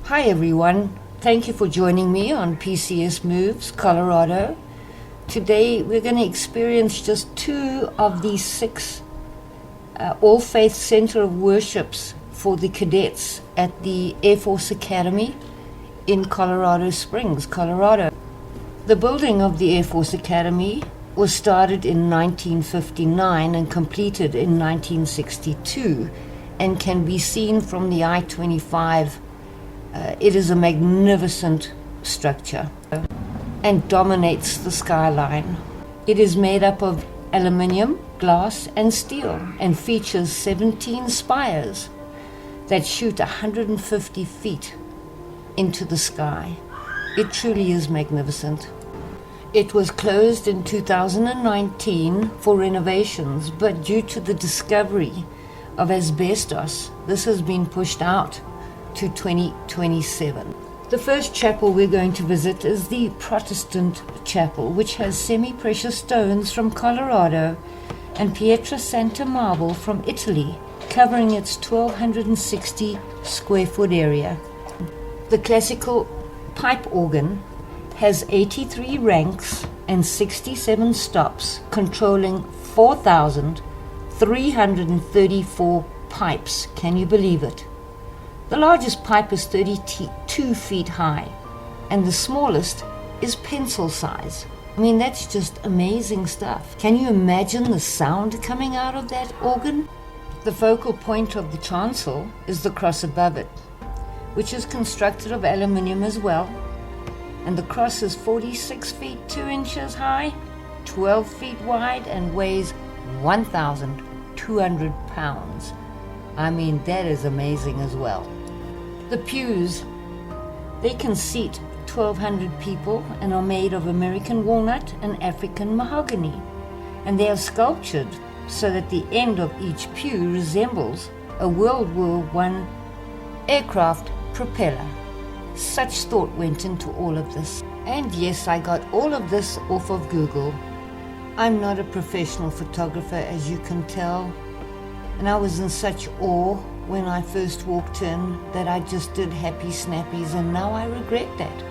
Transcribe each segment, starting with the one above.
Hi everyone, thank you for joining me on PCS Moves, Colorado. Today we're going to experience just 2 of these 6 all-faith center of worships for the cadets at the Air Force Academy in Colorado Springs, Colorado. The building of the Air Force Academy was started in 1959 and completed in 1962 and can be seen from the I-25. It is a magnificent structure and dominates the skyline. It is made up of aluminium, glass, and steel and features 17 spires that shoot 150 feet into the sky. It truly is magnificent. It was closed in 2019 for renovations, but due to the discovery of asbestos, this has been pushed out to 2027. The first chapel we're going to visit is the Protestant chapel, which has semi-precious stones from Colorado and Pietra Santa marble from Italy, covering its 1,260 square foot area. The classical pipe organ has 83 ranks and 67 stops, controlling 4,334 pipes. Can you believe it? The largest pipe is 32 feet high, and the smallest is pencil size. I mean, that's just amazing stuff. Can you imagine the sound coming out of that organ? The focal point of the chancel is the cross above it, which is constructed of aluminium as well, and the cross is 46 feet 2 inches high, 12 feet wide, and weighs 1,200 pounds. I mean, that is amazing as well. The pews, they can seat 1,200 people and are made of American walnut and African mahogany. And they are sculptured so that the end of each pew resembles a World War I aircraft propeller. Such thought went into all of this. And yes, I got all of this off of Google. I'm not a professional photographer, as you can tell. And I was in such awe when I first walked in that I just did happy snappies, and now I regret that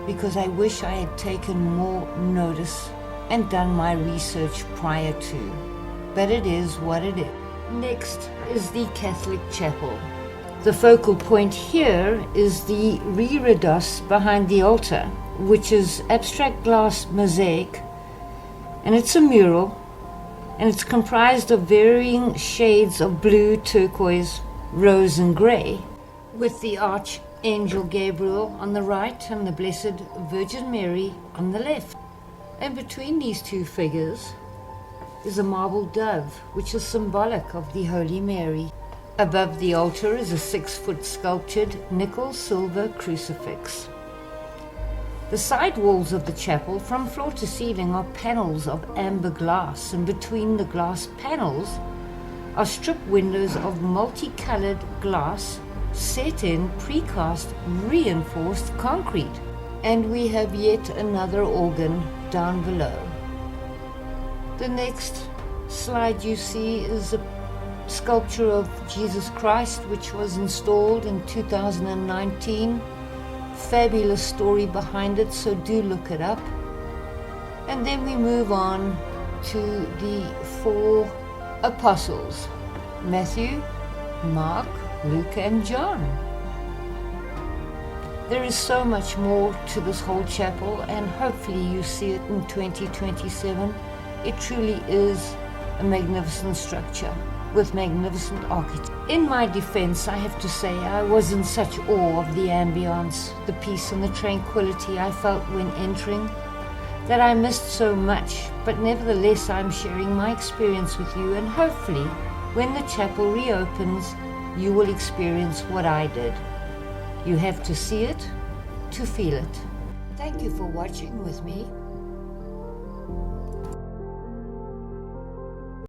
because I wish I had taken more notice and done my research prior to. But it is what it is. Next is the Catholic chapel. The focal point here is the reredos behind the altar, which is abstract glass mosaic, and it's a mural. And it's comprised of varying shades of blue, turquoise, rose, and gray, with the Archangel Gabriel on the right and the Blessed Virgin Mary on the left. And between these two figures is a marble dove, which is symbolic of the Holy Mary. Above the altar is a 6-foot sculptured nickel-silver crucifix. The side walls of the chapel, from floor to ceiling, are panels of amber glass, and between the glass panels are strip windows of multicolored glass set in precast reinforced concrete. And we have yet another organ down below. The next slide you see is a sculpture of Jesus Christ, which was installed in 2019. Fabulous story behind it, so do look it up. And then we move on to the 4 apostles: Matthew, Mark, Luke, and John. There is so much more to this whole chapel, and hopefully you see it in 2027. It truly is a magnificent structure with magnificent architecture. In my defense, I have to say I was in such awe of the ambience, the peace and the tranquility I felt when entering, that I missed so much. But nevertheless, I'm sharing my experience with you, and hopefully when the chapel reopens, you will experience what I did. You have to see it to feel it. Thank you for watching with me.